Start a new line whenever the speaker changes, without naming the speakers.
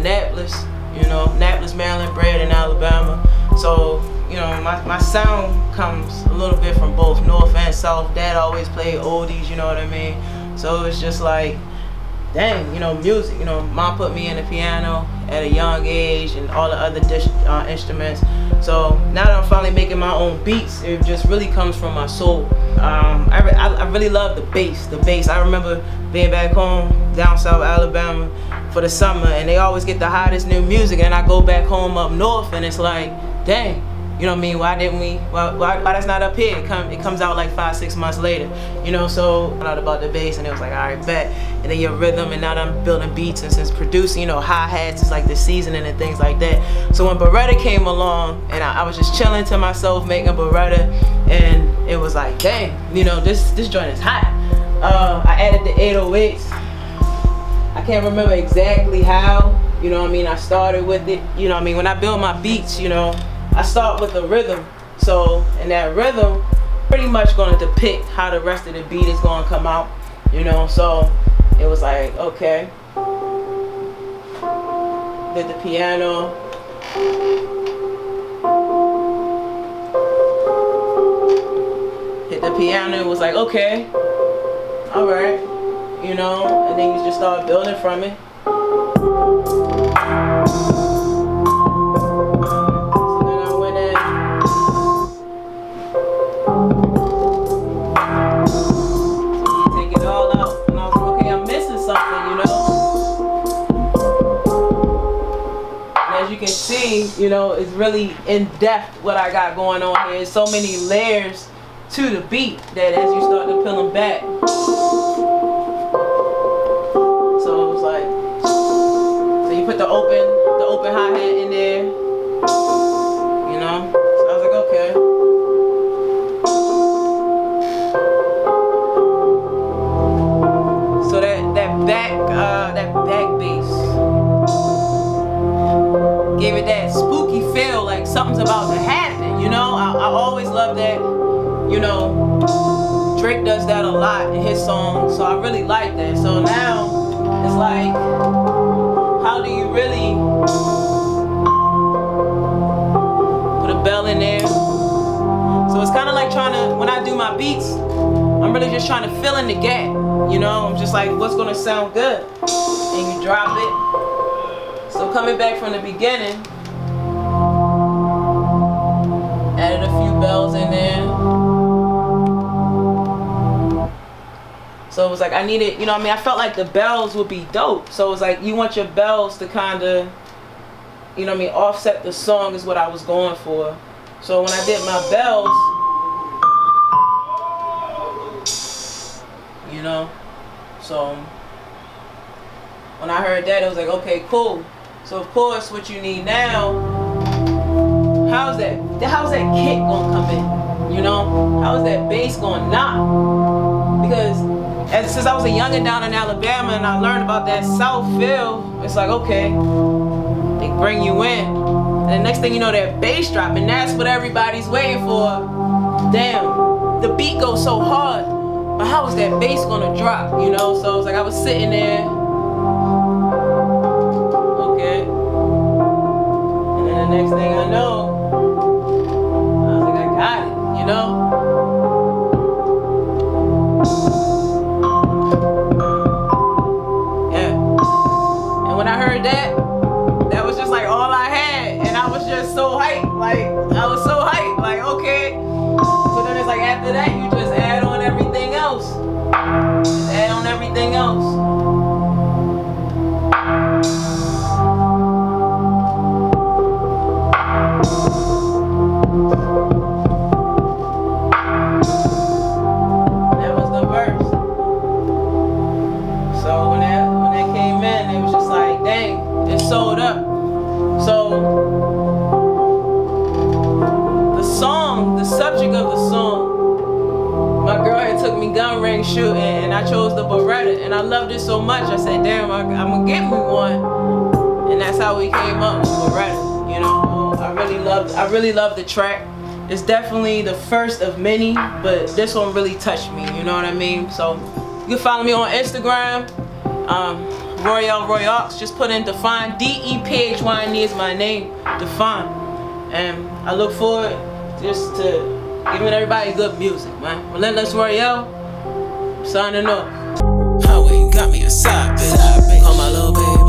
Annapolis, you know, Annapolis, Maryland, bred in Alabama. So, you know, my sound comes a little bit from both North and South. Dad always played oldies, you know what I mean? So it's just like, dang, you know, music. You know, Mom put me in the piano at a young age and all the other instruments. So now that I'm finally making my own beats, it just really comes from my soul. I really love the bass. The bass. I remember being back home down South Alabama for the summer, and they always get the hottest new music, and I go back home up north, and it's like, dang. You know what I mean? Why didn't we? Why that's not up here? It comes out like 5-6 months later. You know, so I thought about the bass, and it was like, all right, bet. And then your rhythm, and now that I'm building beats, and since producing, you know, hi-hats is like the seasoning and things like that. So when Beretta came along, and I was just chilling to myself making Beretta, and it was like, dang, you know, this joint is hot. I added the 808s. I can't remember exactly how. You know what I mean? I started with it. You know what I mean? When I build my beats, you know, I start with the rhythm, so and that rhythm pretty much going to depict how the rest of the beat is going to come out, you know. So it was like, okay, did the piano, hit the piano. It was like, okay, all right, you know, and then you just start building from it. You know, it's really in depth what I got going on here. There's so many layers to the beat that as you start to peel them back. So it was like, so you put the open hi-hat in there, you know. So I was like, okay. So that back bass gave it that spooky feel, like something's about to happen, you know. I always love that, you know. Drake does that a lot in his songs, so I really like that. So now it's like, how do you really put a bell in there? So it's kind of like trying to, when I do my beats, I'm really just trying to fill in the gap, you know. I'm just like, what's gonna sound good, and you drop it. So coming back from the beginning, added a few bells in there. So it was like I needed, you know what I mean, I felt like the bells would be dope. So it was like you want your bells to kind of, you know what I mean, offset the song is what I was going for. So when I did my bells, you know, so when I heard that, it was like, okay, cool. So of course, what you need now, how's that kick gonna come in? You know, how's that bass gonna knock? Because since I was a youngin' down in Alabama and I learned about that South feel, it's like, okay, they bring you in, and the next thing you know, that bass drop, and that's what everybody's waiting for. Damn, the beat goes so hard, but how is that bass gonna drop? You know, so it's like I was sitting there. The next thing I know, I was like, I got it, you know? Yeah. And when I heard that, that was just like all I had. And I was just so hyped. Like, I was so hyped. Like, okay. So then it's like after that, you just add on everything else. Just add on everything else. Sold up. So the subject of the song, my girl had took me gun range shooting, and I chose the Beretta, and I loved it so much. I said, damn, I'm gonna get me one, and that's how we came up with Beretta. You know, I really love the track. It's definitely the first of many, but this one really touched me. You know what I mean? So you can follow me on Instagram. RoyaleRoyaux. Just put in Dephyne. D-E-P-H-Y-N is my name, Dephyne. And I look forward just to giving everybody good music, man. Relentless Royale, signing up.
Highway got me a side bitch. Call my little baby.